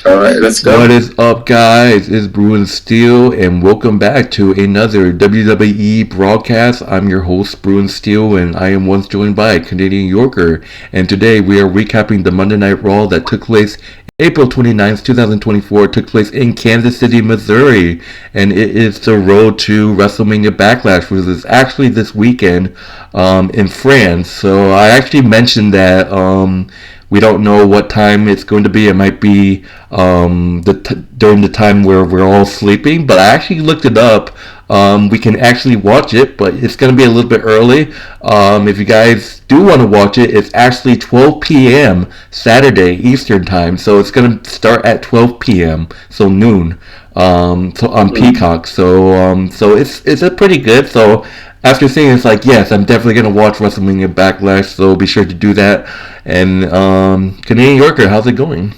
All right, let's go. What is up, guys? It's Bruin Steel, and welcome back to another WWE broadcast. I'm your host, Bruin Steel, and I am once joined by Canadian Yorker. And today we are recapping the Monday Night Raw that took place April 29th, 2024. It took place in Kansas City, Missouri, and it is the road to WrestleMania Backlash, which is actually this weekend in France. So I actually mentioned that we don't know what time it's going to be. It might be during the time where we're all sleeping, but I actually looked it up. We can actually watch it, but it's going to be a little bit early. If you guys do want to watch it, it's actually 12 p.m. Saturday Eastern Time, so it's going to start at 12 p.m., so noon, so on Peacock. So it's a pretty good. So after seeing it, it's like, yes, I'm definitely going to watch WrestleMania Backlash, so be sure to do that. And Canadian Yorker, how's it going?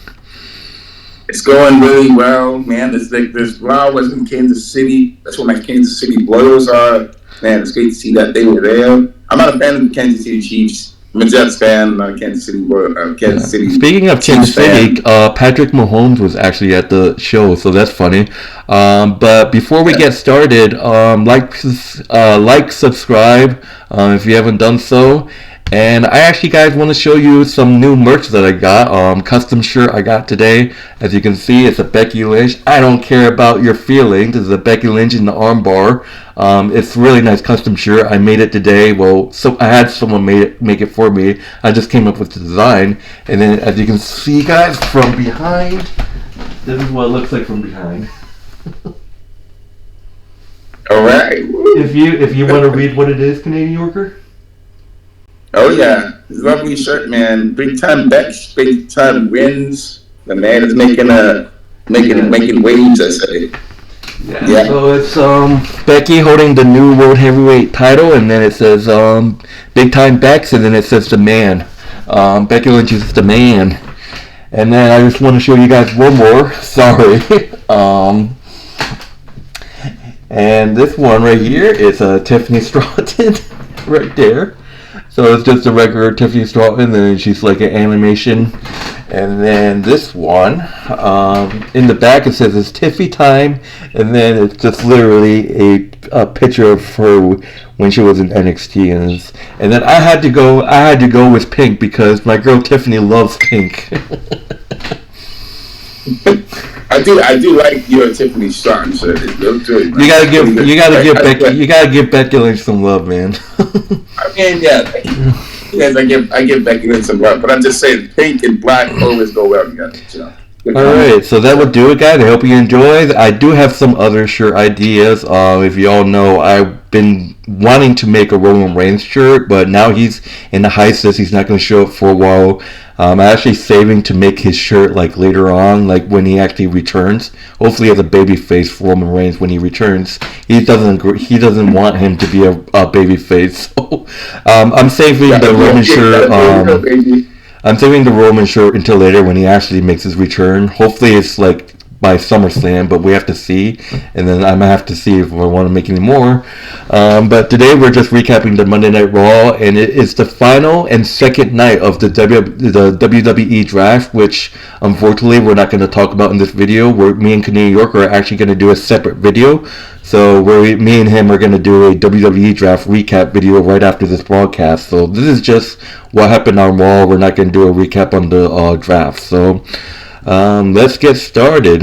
It's going really well, man. This Raw was in Kansas City. That's where my Kansas City Boilers are. Man, it's great to see that they were there. I'm not a fan of the Kansas City Chiefs. I'm a Jets fan, Kansas City. City. Speaking of Kansas City, Patrick Mahomes was actually at the show, so that's funny. But before we get started, like, subscribe if you haven't done so. And I actually, guys, want to show you some new merch that I got. Custom shirt I got today. As you can see, it's a Becky Lynch. I don't care about your feelings. This is a Becky Lynch in the armbar. It's a really nice custom shirt. I made it today. Well, so I had someone make it for me. I just came up with the design. And then, as you can see, guys, from behind, this is what it looks like from behind. All right. If you want to read what it is, Canadian Yorker. Oh yeah, lovely shirt, man. Big time bets, big time wins. The man is making waves, I say. Yeah. So it's Becky holding the new World Heavyweight title, and then it says big time Bex, and then it says the man. Becky Lynch is the man. And then I just want to show you guys one more. Sorry. And this one right here is Tiffany Stratton right there. So it's just a regular Tiffany Stratton, and then she's like an animation. And then this one, in the back it says it's Tiffy time, and then it's just literally a picture of her when she was in NXT, and then I had to go with pink because my girl Tiffany loves pink. I do like your Tiffany Stratton shirt. You gotta give Becky Lynch some love, man. I mean, yeah. Yes, I give Becky Lynch some love, but I'm just saying pink and black always go well together. So. Alright, so that would do it, guys. I hope you enjoyed. I do have some other shirt ideas. If you all know, I've been wanting to make a Roman Reigns shirt, but now he's in the hiatus. He's not going to show up for a while. I'm actually saving to make his shirt like later on, like when he actually returns. Hopefully, as a babyface for Roman Reigns when he returns. He doesn't want him to be a babyface. So I'm saving the Roman shirt. I'm saving the Roman shirt until later when he actually makes his return. Hopefully, it's like by SummerSlam, but we have to see, and then I might have to see if I want to make any more. But today we're just recapping the Monday Night Raw, and it is the final and second night of the WWE draft, which unfortunately we're not going to talk about in this video. Me and Canadian Yorker are actually going to do a separate video. So me and him are going to do a WWE draft recap video right after this broadcast. So this is just what happened on Raw. We're not going to do a recap on the draft. So let's get started.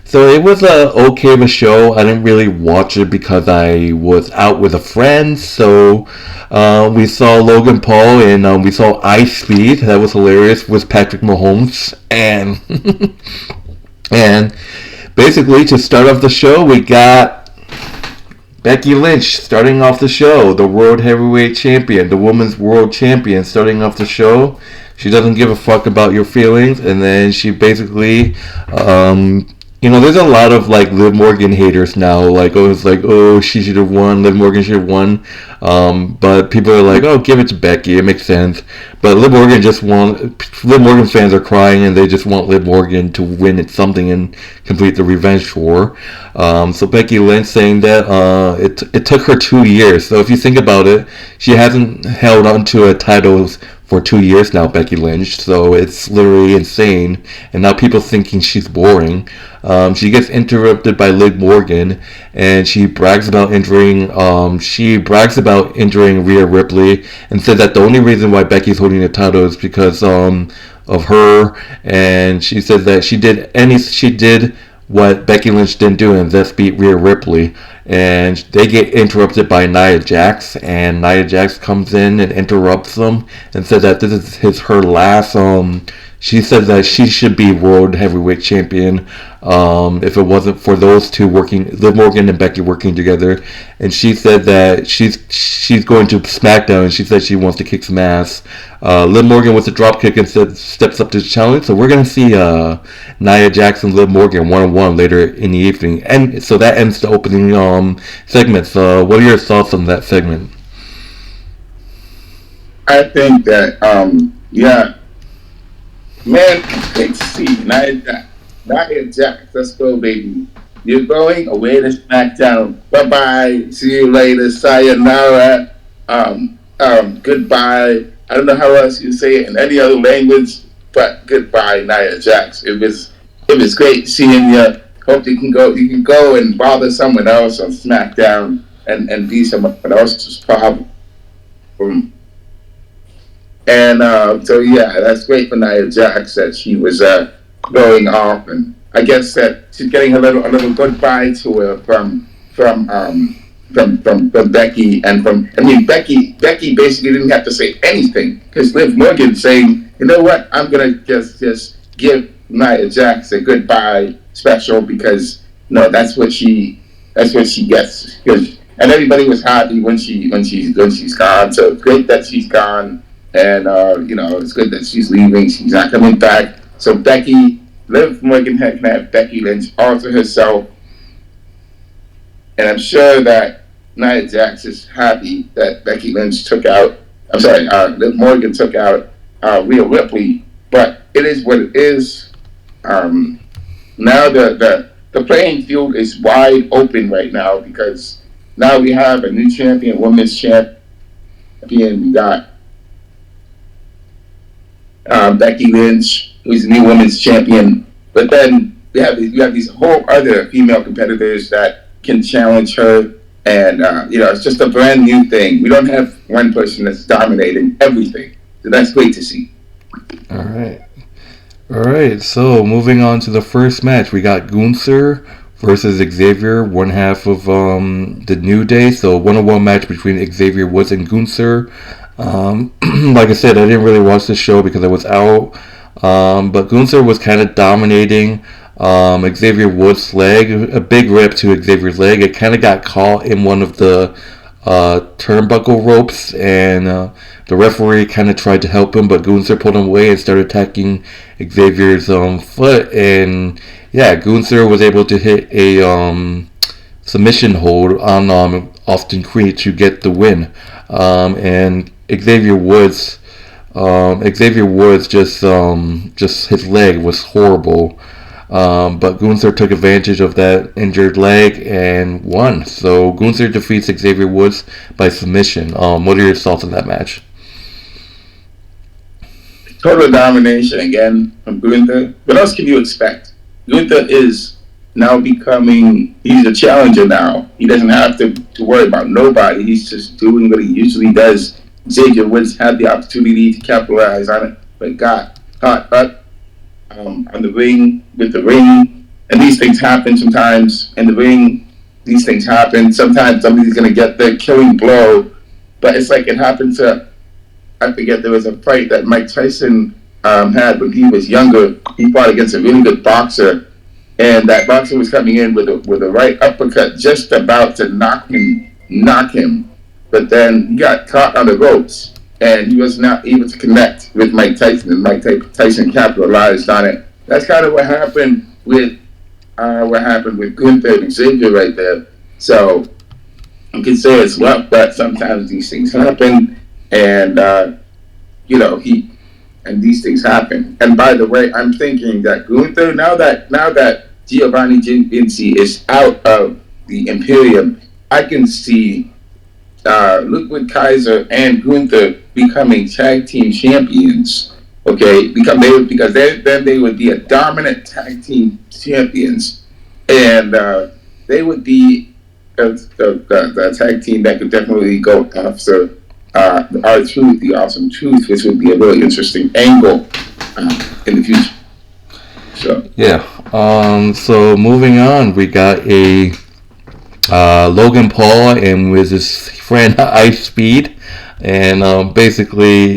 So it was a okay of a show. I didn't really watch it because I was out with a friend. So we saw Logan Paul and we saw Ice Speed. That was hilarious with Patrick Mahomes. And basically, to start off the show, we got Becky Lynch starting off the show, the World Heavyweight Champion, the Women's World Champion starting off the show. She doesn't give a fuck about your feelings, and then she basically, there's a lot of like Liv Morgan haters now. Like, she should have won. Liv Morgan should have won. But people are like, oh, give it to Becky. It makes sense. But Liv Morgan fans are crying, and they just want Liv Morgan to win at something and complete the revenge tour. So Becky Lynch saying that it took her 2 years. So if you think about it, she hasn't held on to a title for 2 years now, Becky Lynch. So it's literally insane. And now people thinking she's boring. She gets interrupted by Liv Morgan, and she brags about injuring. Rhea Ripley, and said that the only reason why Becky's holding the title is because of her. And she says that she did what Becky Lynch didn't do, and thus beat Rhea Ripley. And they get interrupted by Nia Jax, and Nia Jax comes in and interrupts them and says that this is her last. She said that she should be World Heavyweight Champion if it wasn't for those two working, Liv Morgan and Becky working together. And she said that she's going to SmackDown, and she said she wants to kick some ass. Liv Morgan with a dropkick and steps up to the challenge. So we're going to see Nia Jax and Liv Morgan 1-on-1 later in the evening. And so that ends the opening segments. What are your thoughts on that segment? I think that, man, great to see Nia Jax. Let's go, baby. You're going away to SmackDown. Bye-bye. See you later. Sayonara. Goodbye. I don't know how else you say it in any other language, but goodbye, Nia Jax. It was great seeing you. Hope you can go and bother someone else on SmackDown and be someone else's problem. And so yeah, that's great for Nia Jax that she was going off, and I guess that she's getting a little goodbye to her from Becky, and Becky basically didn't have to say anything because Liv Morgan saying, you know what, I'm gonna just give Nia Jax a goodbye special because that's what she gets, and everybody was happy when she's gone. So it's great that she's gone. And, it's good that she's leaving. She's not coming back. So Liv Morgan can have Becky Lynch all to herself. And I'm sure that Nia Jax is happy that Becky Lynch Liv Morgan took out Rhea Ripley. But it is what it is. Now the playing field is wide open right now because now we have a new champion, women's champion. We got Becky Lynch, who's the new women's champion. But then we have these whole other female competitors that can challenge her. And, it's just a brand new thing. We don't have one person that's dominating everything. So that's great to see. All right. So moving on to the first match, we got Gunther versus Xavier, one half of the New Day. So 1-on-1 match between Xavier Woods and Gunther. Like I said, I didn't really watch the show because I was out. But Gunther was kind of dominating Xavier Woods' leg. A big rip to Xavier's leg. It kind of got caught in one of the turnbuckle ropes, and the referee kind of tried to help him, but Gunther pulled him away and started attacking Xavier's foot. And yeah, Gunther was able to hit a submission hold on Austin Creed to get the win. And Xavier Woods just his leg was horrible. But Gunther took advantage of that injured leg and won. So Gunther defeats Xavier Woods by submission. What are your thoughts on that match? Total domination again from Gunther. What else can you expect? Gunther is now he's a challenger now. He doesn't have to worry about nobody. He's just doing what he usually does. Xavier Woods had the opportunity to capitalize on it, but got caught up on the ring with the ring. And these things happen sometimes in the ring. These things happen. Sometimes somebody's going to get the killing blow. But it's like it happened to, I forget, there was a fight that Mike Tyson had when he was younger. He fought against a really good boxer. And that boxer was coming in with a right uppercut, just about to knock him. But then he got caught on the ropes, and he was not able to connect with Mike Tyson, and Mike Tyson capitalized on it. That's kind of what happened with Gunther and Xavier right there. So you can say it's luck, but sometimes these things happen, and these things happen. And by the way, I'm thinking that Gunther, now that Giovanni Vinci is out of the Imperium, I can see Ludwig Kaiser and Gunther becoming tag team champions. Okay, because then they would be a dominant tag team champions, and they would be the tag team that could definitely go after R-Truth, the Awesome Truth, which would be a really interesting angle in the future. So yeah. So moving on, we got a Logan Paul and with his friend Ice Speed. And basically,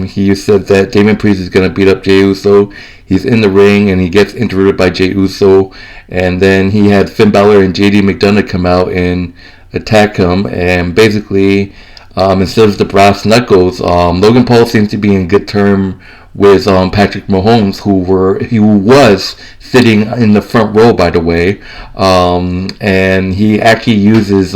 he said that Damian Priest is going to beat up Jey Uso. He's in the ring and he gets interrupted by Jey Uso. And then he had Finn Balor and JD McDonough come out and attack him. And basically, instead of the brass knuckles, Logan Paul seems to be in good term with Patrick Mahomes, who was sitting in the front row, by the way. And he actually uses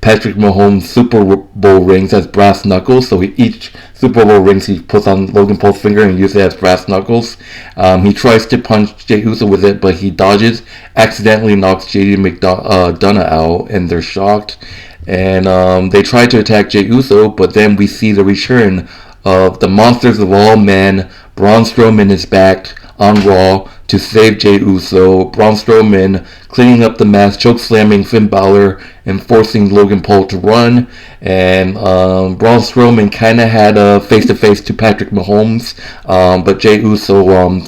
Patrick Mahomes' Super Bowl rings as brass knuckles. So each Super Bowl rings he puts on Logan Paul's finger and uses it as brass knuckles. He tries to punch Jey Uso with it, but he dodges, accidentally knocks JD McDonough out, and they're shocked. And they try to attack Jey Uso, but then we see the return of the Monsters of All Men. Braun Strowman is back on Raw to save Jey Uso. Braun Strowman cleaning up the mess, choke slamming Finn Balor and forcing Logan Paul to run. And Braun Strowman kind of had a face-to-face to Patrick Mahomes, but Jey Uso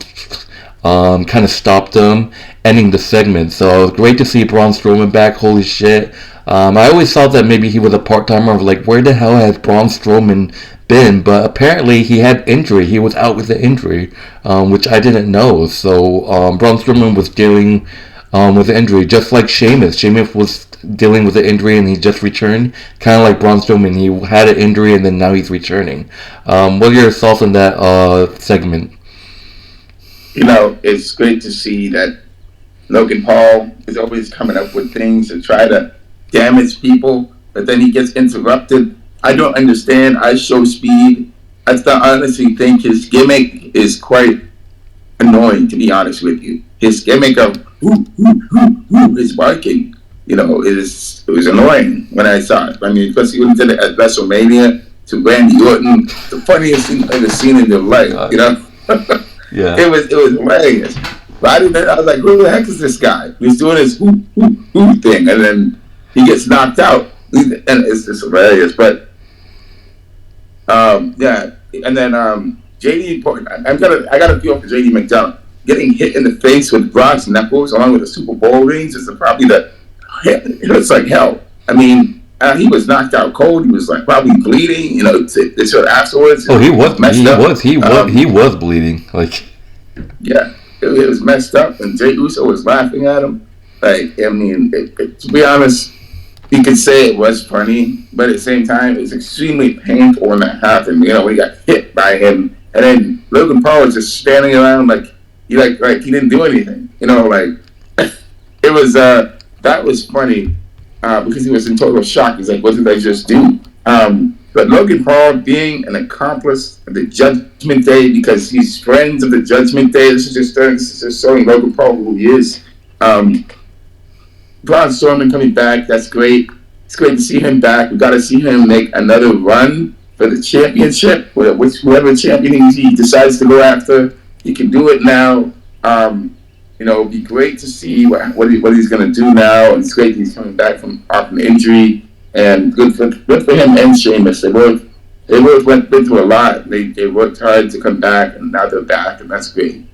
kind of stopped him, ending the segment. So it was great to see Braun Strowman back. Holy shit. I always thought that maybe he was a part-timer. Like, where the hell has Braun Strowman been? But apparently he had injury. He was out with the injury, which I didn't know. So Braun Strowman was dealing with the injury, just like Sheamus. Sheamus was dealing with the injury and he just returned. Kind of like Braun Strowman. He had an injury and then now he's returning. What are your thoughts on that segment? You know, it's great to see that Logan Paul is always coming up with things to try to damage people, but then he gets interrupted. I don't understand. I show speed. I honestly think his gimmick is quite annoying, to be honest with you. His gimmick of his barking, you know, it was annoying when I saw it. I mean, especially when he did it at WrestleMania to Randy Orton, the funniest thing I've ever seen in your life, you know? Yeah. It was hilarious. But I was like, who the heck is this guy? He's doing his thing, and then he gets knocked out, and it's just hilarious. But yeah, and then JD, I got a feel for JD McDonough getting hit in the face with brass knuckles along with the Super Bowl rings is probably it's like hell. I mean, he was knocked out cold. He was like probably bleeding. You know, they said afterwards. Oh, he was bleeding. Like, yeah, it was messed up, and Jey Uso was laughing at him. Like, I mean, to be honest, you could say it was funny, but at the same time, it's extremely painful when that happened. You know, when he got hit by him, and then Logan Paul was just standing around like he didn't do anything. You know, like it was that was funny because he was in total shock. He's like, "What did I just do?" But Logan Paul being an accomplice of the Judgment Day because he's friends of the Judgment Day. This is just showing Logan Paul who he is. Braun Strowman coming back, that's great. It's great to see him back. We got to see him make another run for the championship. Whoever champion he decides to go after, he can do it now. You know, it'd be great to see what he's going to do now. It's great he's coming back from off an injury, and good for him and Sheamus. They both went through a lot. They worked hard to come back, and now they're back, and that's great.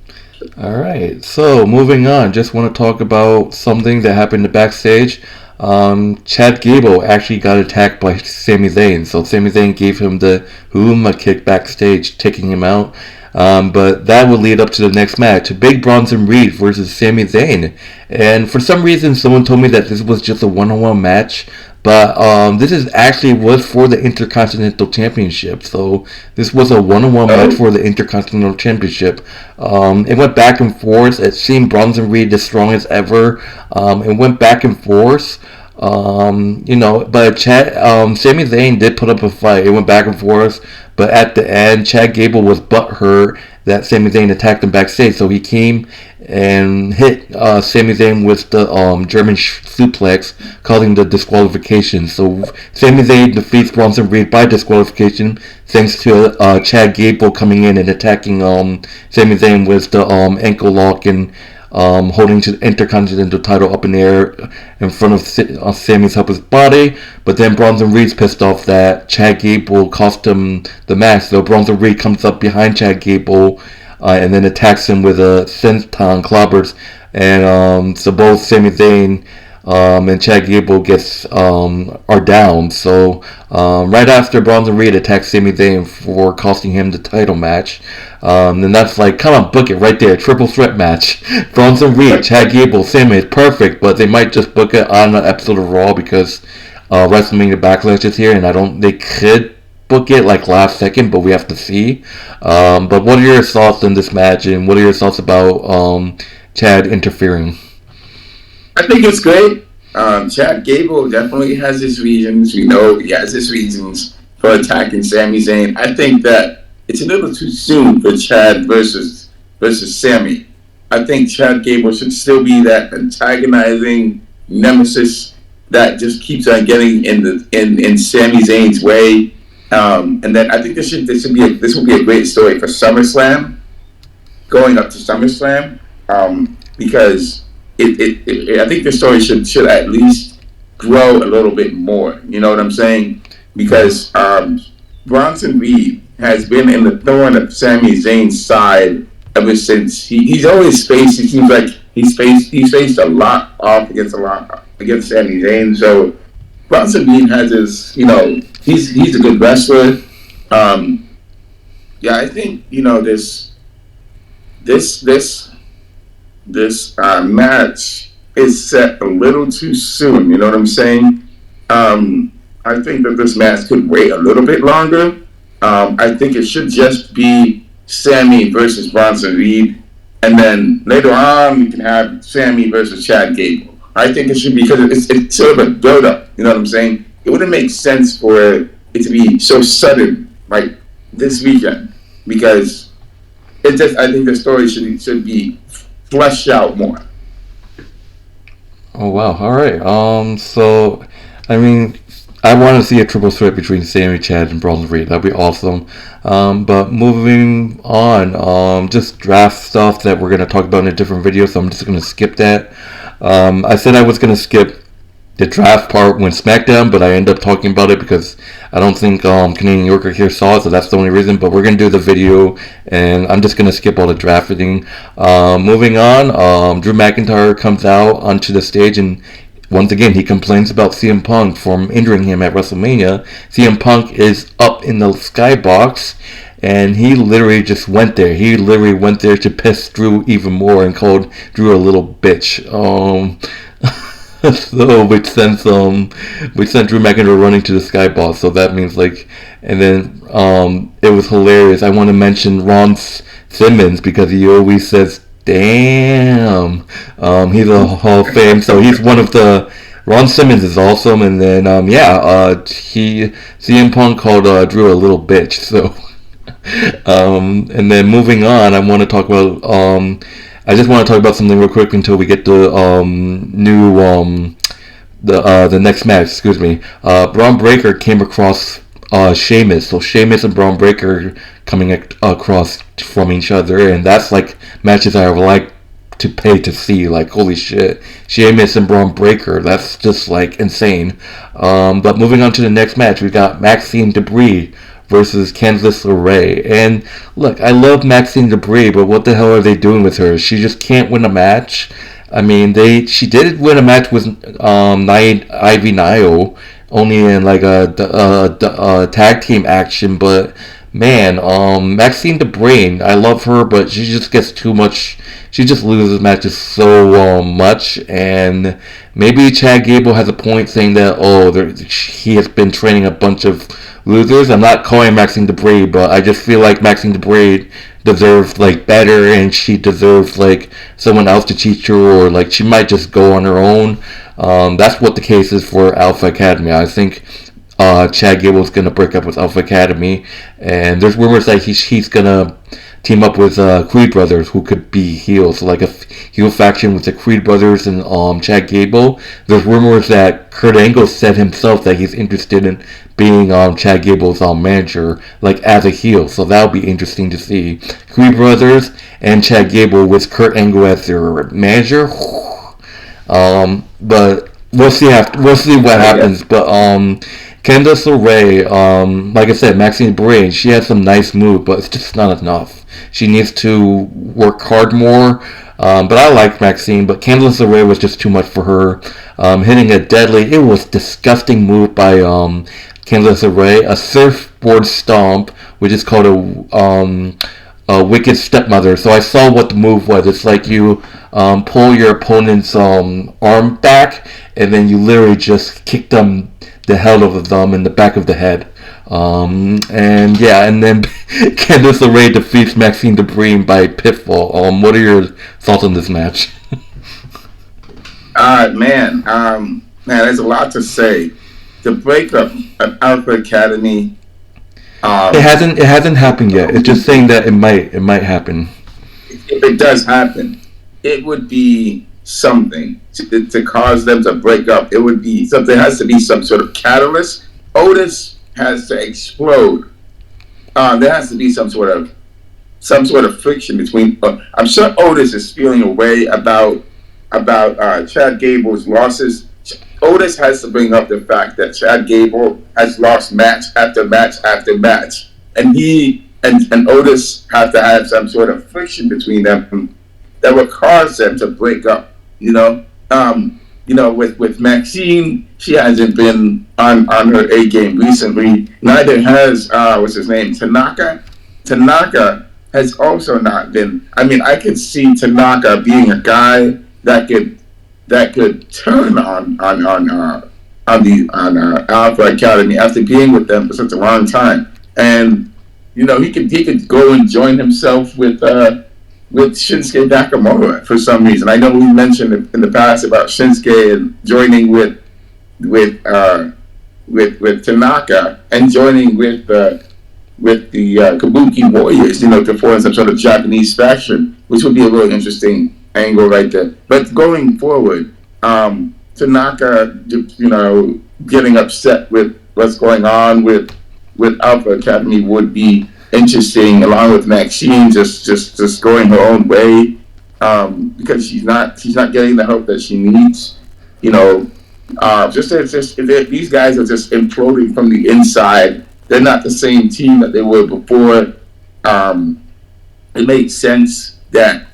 Alright, so moving on, just want to talk about something that happened backstage. Chad Gable actually got attacked by Sami Zayn, so Sami Zayn gave him the Huma kick backstage, taking him out. But that would lead up to the next match, Big Bronson Reed versus Sami Zayn. And for some reason, someone told me that this was just a one-on-one match. But this was for the Intercontinental Championship. So this was a one-on-one match for the Intercontinental Championship. It went back and forth. It seemed Bronson Reed the strongest ever. It went back and forth. But Sami Zayn did put up a fight. It went back and forth. But at the end, Chad Gable was butthurt that Sami Zayn attacked him backstage, so he came and hit Sami Zayn with the German suplex, causing the disqualification. So Sami Zayn defeats Bronson Reed by disqualification, thanks to Chad Gable coming in and attacking Sami Zayn with the ankle lock and holding the Intercontinental title up in the air in front of Sami's helpless body. But then Bronson Reed's pissed off that Chad Gable cost him the match. So Bronson Reed comes up behind Chad Gable and then attacks him with a senton clobbers. And so both Sami Zayn and Chad Gable are down. So right after Bronson Reed attacks Sami Zayn for costing him the title match, then that's like, come on, book it right there, triple threat match. Bronson Reed, Chad Gable, Sami is perfect, but they might just book it on an episode of Raw because WrestleMania Backlash is here, and they could book it like last second, but we have to see. But what are your thoughts on this match, and what are your thoughts about Chad interfering? I think it's great. Chad Gable definitely has his reasons. We know he has his reasons for attacking Sami Zayn. I think that it's a little too soon for Chad versus Sami. I think Chad Gable should still be that antagonizing nemesis that just keeps on getting in Sami Zayn's way. And then I think this will be a great story for SummerSlam, going up to SummerSlam, because I think the story should at least grow a little bit more. You know what I'm saying? Because Bronson Reed has been in the thorn of Sami Zayn's side ever since he's always faced. It seems like he's faced a lot off against Sami Zayn. So Bronson Reed has his, he's a good wrestler. Yeah, I think this match is set a little too soon. You know what I'm saying? I think that this match could wait a little bit longer. I think it should just be Sami versus Bronson Reed, and then later on we can have Sami versus Chad Gable. I think it should be, because it's sort of a build-up. You know what I'm saying? It wouldn't make sense for it to be so sudden, like this weekend, because I think the story should be fleshed out more. Oh wow! All right. So, I mean, I want to see a triple threat between Sami, Chad, and Bronson Reed. That'd be awesome. But moving on, just draft stuff that we're gonna talk about in a different video. So I'm just gonna skip that. I said I was gonna skip the draft part when Smackdown, but I ended up talking about it because I don't think Canadian Yorker here saw it, so that's the only reason. But we're going to do the video, and I'm just going to skip all the drafting. Moving on, Drew McIntyre comes out onto the stage, and once again, he complains about CM Punk from injuring him at WrestleMania. CM Punk is up in the skybox, and he literally just went there. He literally went there to piss Drew even more and called Drew a little bitch. So which sent Drew McIntyre running to the skybox. So that means and then it was hilarious. I want to mention Ron Simmons because he always says damn. He's a Hall of Fame, so he's one of the. Ron Simmons is awesome, and then CM Punk called Drew a little bitch. So and then moving on, I want to talk about. I just want to talk about something real quick until we get the the next match. Excuse me. Braun Breaker came across Sheamus. So Sheamus and Braun Breaker coming across from each other, and that's like matches I would like to pay to see. Like, holy shit, Sheamus and Braun Breaker. That's just like insane. But moving on to the next match, we got Maxxine Dupri versus Candice LeRae. And look, I love Maxxine Dupri, but what the hell are they doing with her? She just can't win a match. I mean, she did win a match with Ivy Nile, only in like a tag team action. But man, Maxxine Dupri, I love her, but she just gets too much. She just loses matches so much, and maybe Chad Gable has a point saying that he has been training a bunch of losers. I'm not calling Maxxine Dupri, but I just feel like Maxxine Dupri deserves like better, and she deserves like someone else to teach her, or like she might just go on her own. That's what the case is for Alpha Academy. I think Chad Gable's gonna break up with Alpha Academy, and there's rumors that he's gonna team up with Creed Brothers, who could be heels, like a heel faction with the Creed Brothers and Chad Gable. There's rumors that Kurt Angle said himself that he's interested in being Chad Gable's manager, like as a heel. So that'll be interesting to see. Creed Brothers and Chad Gable with Kurt Angle as their manager. But we'll see what happens. But Candice LeRae, like I said, Maxxine brain, she has some nice moves, but it's just not enough. She needs to work hard more. But I like Maxxine, but Candice LeRae was just too much for her. Hitting a deadly, it was disgusting move by Candice LeRae, a surfboard stomp, which is called a wicked stepmother. So I saw what the move was. It's like you pull your opponent's arm back, and then you literally just kick them the hell of them in the back of the head. And then Candice LeRae defeats Maxxine Dupri by pinfall. What are your thoughts on this match? Man, there's a lot to say. The breakup of Alpha Academy. It hasn't happened yet. It's just saying that it might happen. If it does happen, it would be something to cause them to break up. It would be something. There has to be some sort of catalyst. Otis has to explode. There has to be some sort of friction between. I'm sure Otis is feeling a way about Chad Gable's losses. Otis has to bring up the fact that Chad Gable has lost match after match after match, and he and Otis have to have some sort of friction between them that will cause them to break up. With Maxxine, she hasn't been on her A game recently. Neither has what's his name, Tanaka. Tanaka has also not been. I mean, I could see Tanaka being a guy that could turn on Alpha Academy after being with them for such a long time, and he could go and join himself with Shinsuke Nakamura for some reason. I know we mentioned in the past about Shinsuke and joining with Tanaka and joining with the Kabuki Warriors, to form some sort of Japanese faction, which would be a really interesting angle right there. But going forward, Tanaka, getting upset with what's going on with Alpha Academy would be interesting, along with Maxxine just going her own way, because she's not getting the help that she needs. If these guys are just imploding from the inside. They're not the same team that they were before. It makes sense that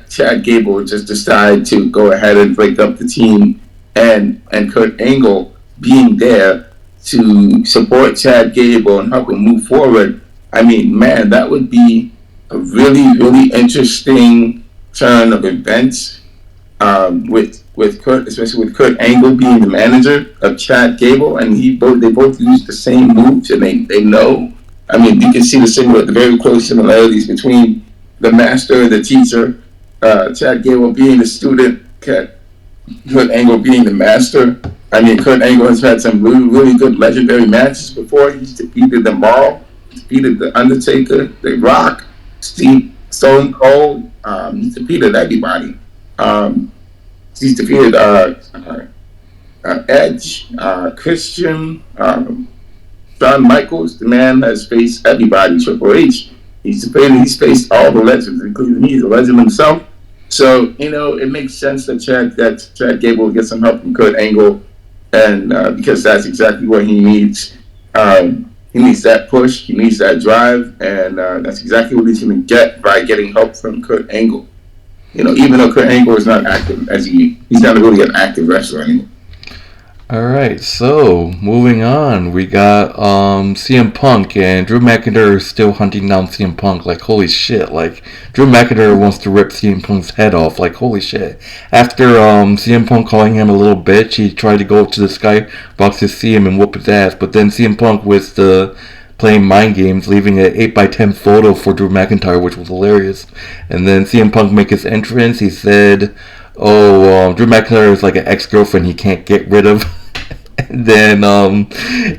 Chad Gable would just decide to go ahead and break up the team, and Kurt Angle being there to support Chad Gable and help him move forward. I mean, man, that would be a really, really interesting turn of events, with Kurt, especially with Kurt Angle being the manager of Chad Gable, and they both use the same moves, and they know. I mean, you can see the very close similarities between the master and the teacher. Chad Gable being the student, Kurt Angle being the master. I mean, Kurt Angle has had some really, really good legendary matches before. He's defeated them all. Defeated the Undertaker, The Rock, Stone Cold. He's defeated everybody. He's defeated Edge, Christian, Shawn Michaels. The man has faced everybody. Triple H. He's faced all the legends, including he's a legend himself. So it makes sense that Chad Gable will get some help from Kurt Angle, and because that's exactly what he needs. He needs that push. He needs that drive, and that's exactly what he's going to get by getting help from Kurt Angle. Even though Kurt Angle is not active he's not really an active wrestler anymore. All right, so moving on, we got CM Punk, and Drew McIntyre is still hunting down CM Punk. Like, holy shit! Like, Drew McIntyre wants to rip CM Punk's head off. Like, holy shit! After CM Punk calling him a little bitch, he tried to go up to the skybox to see him and whoop his ass. But then CM Punk with playing mind games, leaving an 8x10 photo for Drew McIntyre, which was hilarious. And then CM Punk make his entrance. He said, Drew McIntyre is like an ex-girlfriend he can't get rid of. then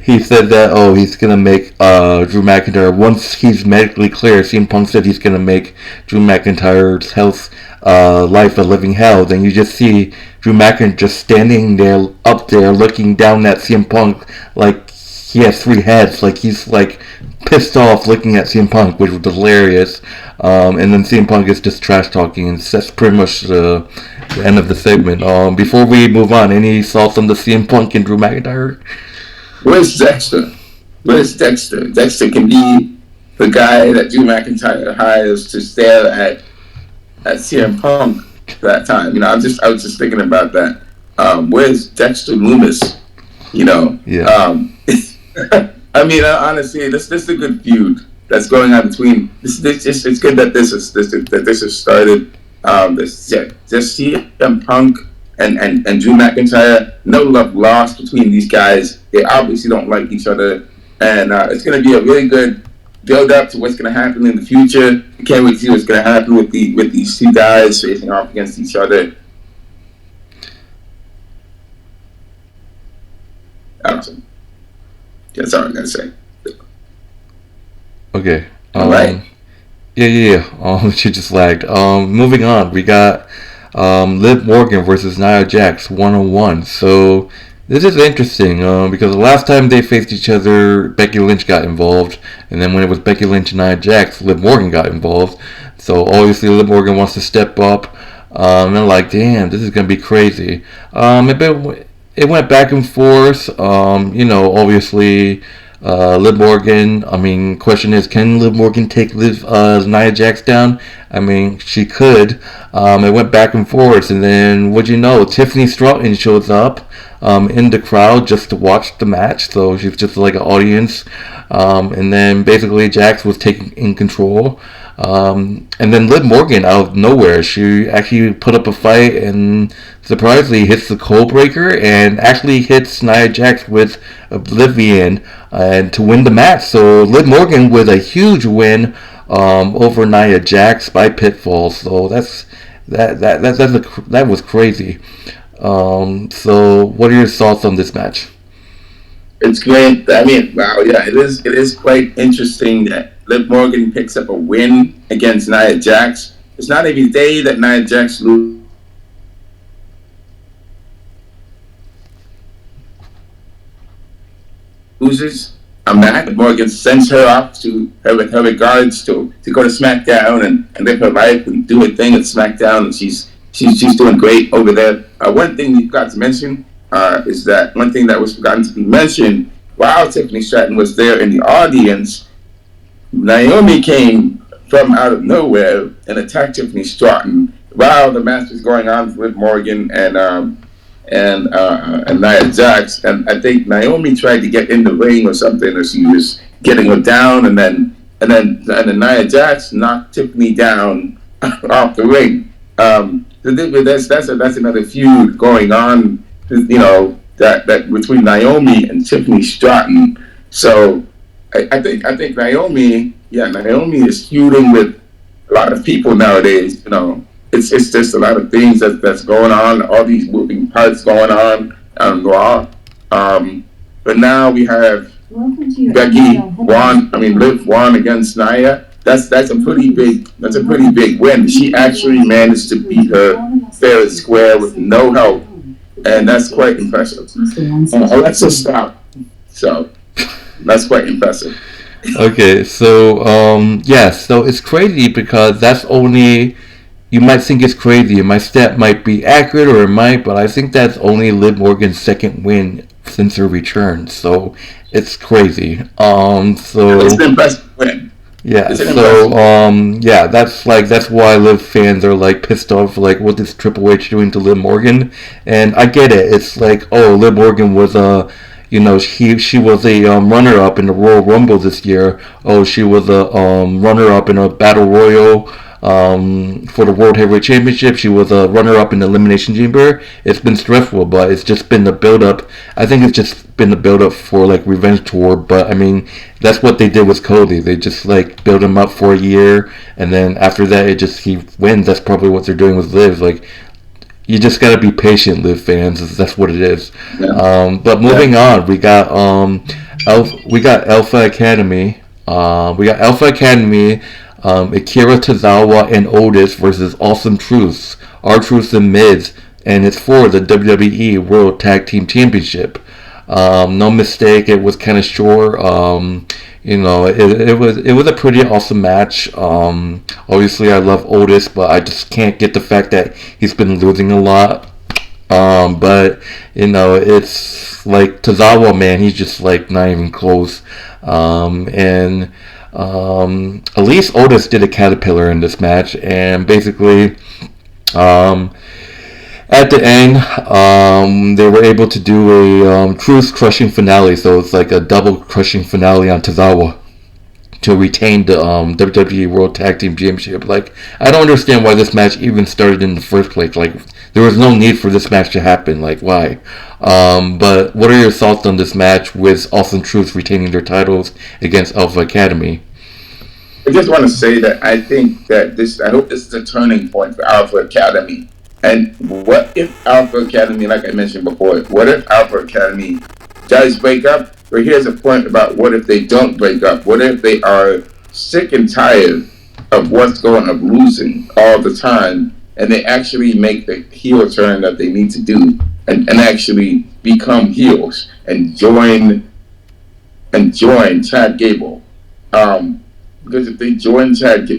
he said that he's gonna make Drew McIntyre once he's medically clear. CM Punk said he's gonna make Drew McIntyre's health life a living hell. Then you just see Drew McIntyre just standing there up there looking down at CM Punk like he has three heads. Like he's like pissed off looking at CM Punk, which was hilarious. And then CM Punk is just trash talking, and that's pretty much the end of the segment. Before we move on, any thoughts on the CM Punk and Drew McIntyre? Where's Dexter? Where's Dexter? Dexter can be the guy that Drew McIntyre hires to stare at CM Punk that time. I was just thinking about that. Where's Dexter Loomis? Yeah. Honestly, this is a good feud that's going on between. It's good that this is started. Just CM Punk and Drew McIntyre. No love lost between these guys. They obviously don't like each other, and it's going to be a really good build up to what's going to happen in the future. I can't wait to see what's going to happen with these two guys facing off against each other. Awesome. That's all I'm gonna say. Okay. All right. Yeah. She just lagged. Moving on, we got Liv Morgan versus Nia Jax 1-on-1. So this is interesting because the last time they faced each other, Becky Lynch got involved, and then when it was Becky Lynch and Nia Jax, Liv Morgan got involved. So obviously Liv Morgan wants to step up. And I'm like, damn, this is gonna be crazy. It went back and forth. Obviously, Liv Morgan. Question is, can Liv Morgan take Nia Jax down? She could. It went back and forth, and then Tiffany Stratton shows up in the crowd just to watch the match. So she's just like an audience. And then basically Jax was taking in control. And then Liv Morgan out of nowhere, she actually put up a fight and surprisingly hits the code breaker and actually hits Nia Jax with Oblivion and to win the match. So Liv Morgan with a huge win over Nia Jax by pinfall. So that was crazy. So what are your thoughts on this match? It's great. It is quite interesting that Liv Morgan picks up a win against Nia Jax. It's not every day that Nia Jax loses a match. Liv Morgan sends her off to her regards to go to Smackdown and live her life and do her thing at Smackdown, and she's doing great over there. One thing you forgot to mention is that one thing that was forgotten to be mentioned while Tiffany Stratton was there in the audience, Naomi came from out of nowhere and attacked Tiffany Stratton while the match was going on with Morgan and Nia Jax. And I think Naomi tried to get in the ring or something, or she was getting her down, and then Nia Jax knocked Tiffany down off the ring. That's another feud going on, that between Naomi and Tiffany Stratton. So I think Naomi is feuding with a lot of people nowadays. It's just a lot of things that's going on, all these moving parts going on Raw. But now we have Becky Liv won against Nia. That's a pretty big win. She actually managed to beat her fair and square with no help, and that's quite impressive. Alexa, stop. So that's quite impressive. Okay, so so it's crazy because that's only, you might think it's crazy, my stat might be accurate or it might, but I think that's only Liv Morgan's second win since her return, so it's crazy. It's an impressive win. Yeah, so that's why Liv fans are like pissed off, like what is Triple H doing to Liv Morgan, and I get it. It's like, Liv Morgan was she was a runner-up in the Royal Rumble this year. She was a runner-up in a Battle Royal for the World Heavyweight Championship. She was a runner-up in the Elimination Chamber. It's been stressful, but it's just been the build-up. I think it's just been the build-up for like Revenge Tour, but that's what they did with Cody. They just like build him up for a year, and then after that, he wins. That's probably what they're doing with Liv. Like, You just gotta be patient, Liv fans. That's what it is. Yeah. But moving on, we got Alpha Academy. Akira Tozawa and Otis versus Awesome Truth, R-Truth and Miz, and it's for the WWE World Tag Team Championship. No mistake, it was kind of short. It was a pretty awesome match. Obviously, I love Otis, but I just can't get the fact that he's been losing a lot. But it's like Tozawa, man, he's just like not even close. At least Otis did a caterpillar in this match, and basically, at the end, they were able to do a truth crushing finale. So it's like a double crushing finale on Tozawa to retain the WWE World Tag Team Championship. Like, I don't understand why this match even started in the first place. Like, there was no need for this match to happen. Like, why? But what are your thoughts on this match with Awesome Truth retaining their titles against Alpha Academy? I just want to say that I think that I hope this is a turning point for Alpha Academy. And what if Alpha Academy, like I mentioned before, what if Alpha Academy does break up? Or here's a point about what if they don't break up? What if they are sick and tired of of losing all the time, and they actually make the heel turn that they need to do and actually become heels and join Chad Gable? Because if they join Chad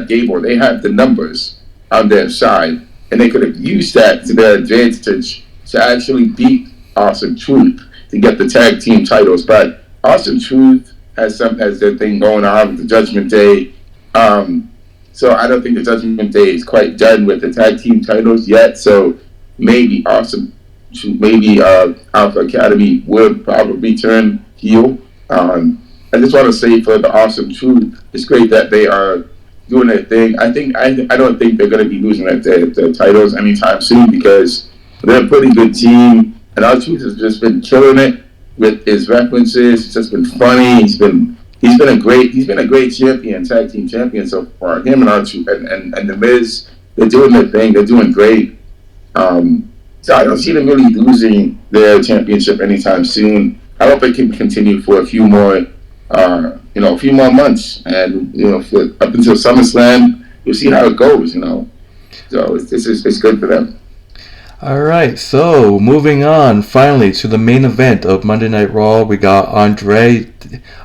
Gable, they have the numbers on their side, and they could have used that to their advantage to actually beat Awesome Truth to get the tag team titles. But Awesome Truth has their thing going on with the Judgment Day. So I don't think the Judgment Day is quite done with the tag team titles yet. So maybe Alpha Academy would probably turn heel. I just want to say for the Awesome Truth, it's great that they are doing their thing. I don't think they're going to be losing their titles anytime soon, because they're a pretty good team, and our Truth has just been killing it with his references. It's just been funny. He's been a great champion, tag team champion so far. Him and our Truth and the Miz, they're doing their thing. They're doing great. So I don't see them really losing their championship anytime soon. I hope it can continue for a few more months, and up until SummerSlam, we'll see how it goes. So it's good for them. All right, so moving on finally to the main event of Monday Night Raw, we got Andrade,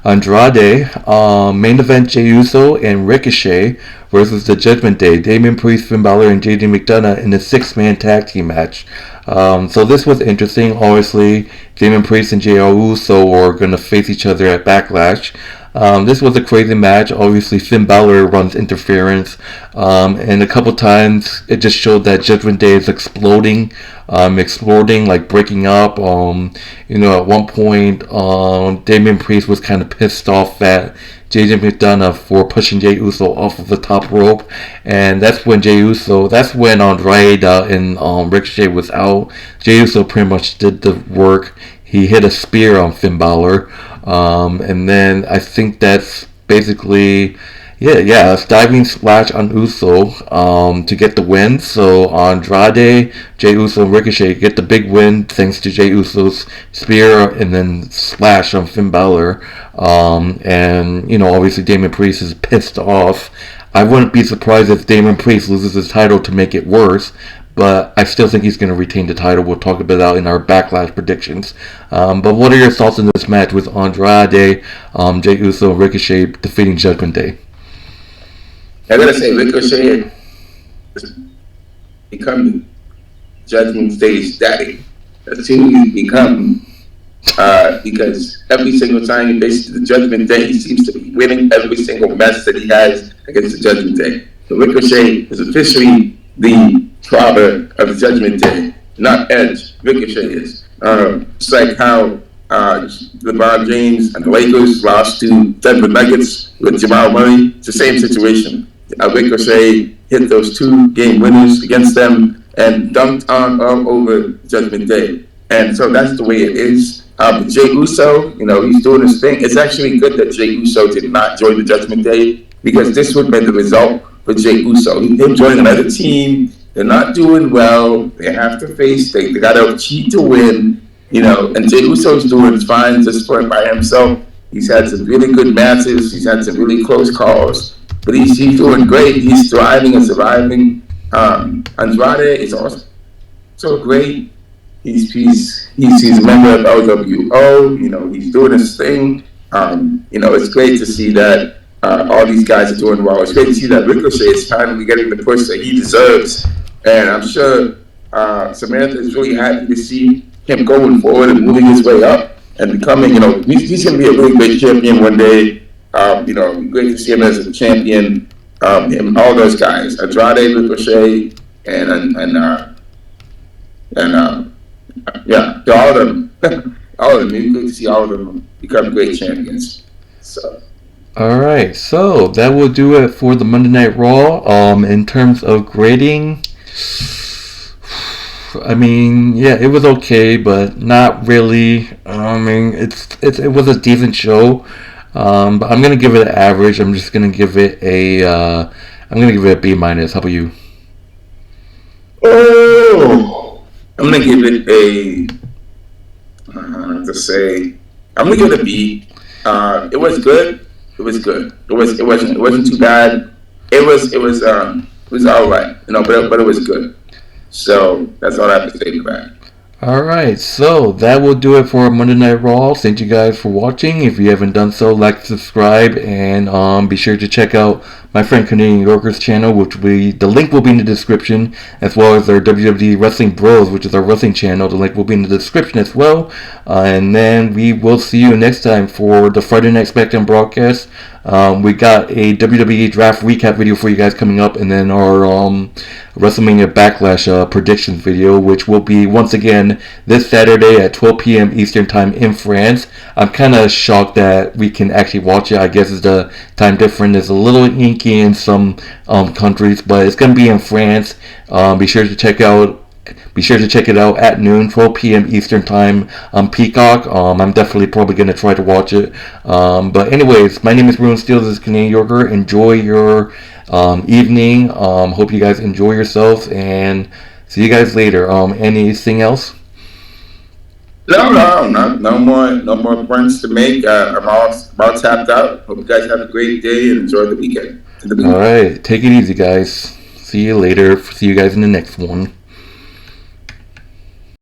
main event Jey Uso and Ricochet versus the Judgment Day, Damian Priest, Finn Balor, and JD McDonough in a 6-man tag team match. So this was interesting. Obviously, Damian Priest and Jey Uso were going to face each other at Backlash. This was a crazy match. Obviously, Finn Balor runs interference, and a couple times it just showed that Judgment Day is exploding, like breaking up. At one point, Damian Priest was kind of pissed off at JJ McDonough for pushing Jey Uso off of the top rope, and that's when Andrade and Ricochet was out. Jey Uso pretty much did the work. He hit a spear on Finn Balor. And then I think that's basically, a diving splash on Uso to get the win. So Andrade, Jey Uso, and Ricochet get the big win thanks to Jey Uso's spear and then splash on Finn Balor. And obviously Damian Priest is pissed off. I wouldn't be surprised if Damian Priest loses his title to make it worse, but I still think he's going to retain the title. We'll talk about that in our Backlash predictions. But what are your thoughts on this match with Andrade, Jey Uso, and Ricochet defeating Judgment Day? I gotta say, Ricochet is becoming Judgment Day's daddy. That's who he's become. Because every single time he faces the Judgment Day, he seems to be winning every single match that he has against the Judgment Day. So Ricochet is officially the father of the Judgment Day, not Edge. Ricochet is. It's like how LeBron James and the Lakers lost to Denver Nuggets with Jamal Murray. It's the same situation. Ricochet hit those 2-game winners against them and dunked on all over Judgment Day. And so that's the way it is. Jey Uso, he's doing his thing. It's actually good that Jey Uso did not join the Judgment Day, because this would have been the result for Jey Uso. Him joining another team, They're not doing well. They have to face. They got to cheat to win. And Jey Uso's doing fine just by himself. He's had some really good matches. He's had some really close calls. But he's doing great. He's thriving and surviving. Andrade is also great. He's a member of LWO. He's doing his thing. It's great to see that all these guys are doing well. It's great to see that Ricochet is finally getting the push that he deserves. And I'm sure Samantha is really happy to see him going forward and moving his way up and becoming, he's going to be a really great champion one day. Great to see him as a champion. Him, all those guys, Andrade, Ricochet, and all of them. All of them. It's good to see all of them become great champions. So. All right, so that will do it for the Monday Night Raw. In terms of grading, I mean, yeah, it was okay, but not really. I mean, it was a decent show, but I'm gonna give it an average. I'm just gonna give it a B minus. How about you? Oh, I'm gonna give it a. I'm gonna give it a B. It was good. It was good. It wasn't too bad. It was all right. But it was good. So that's all I have to say about it. Alright, so that will do it for Monday Night Raw. Thank you guys for watching. If you haven't done so, like, subscribe, and be sure to check out my friend Canadian Yorker's channel, the link will be in the description, as well as our WWE Wrestling Bros, which is our wrestling channel. The link will be in the description as well. And then we will see you next time for the Friday Night Smackdown broadcast. We got a WWE draft recap video for you guys coming up, and then our WrestleMania Backlash predictions video, which will be once again this Saturday at 12 p.m. Eastern Time in France. I'm kind of shocked that we can actually watch it. I guess the time difference is a little inky in some countries, but it's going to be in France. Be sure to check it out at noon, 12 p.m. Eastern Time on Peacock. I'm definitely probably going to try to watch it. But anyways, my name is Ruin Steele. This is Canadian Yorker. Enjoy your evening. Hope you guys enjoy yourselves, and see you guys later. Anything else? No more points to make. I'm all tapped out. Hope you guys have a great day and enjoy the weekend. All right, take it easy, guys. See you later. See you guys in the next one.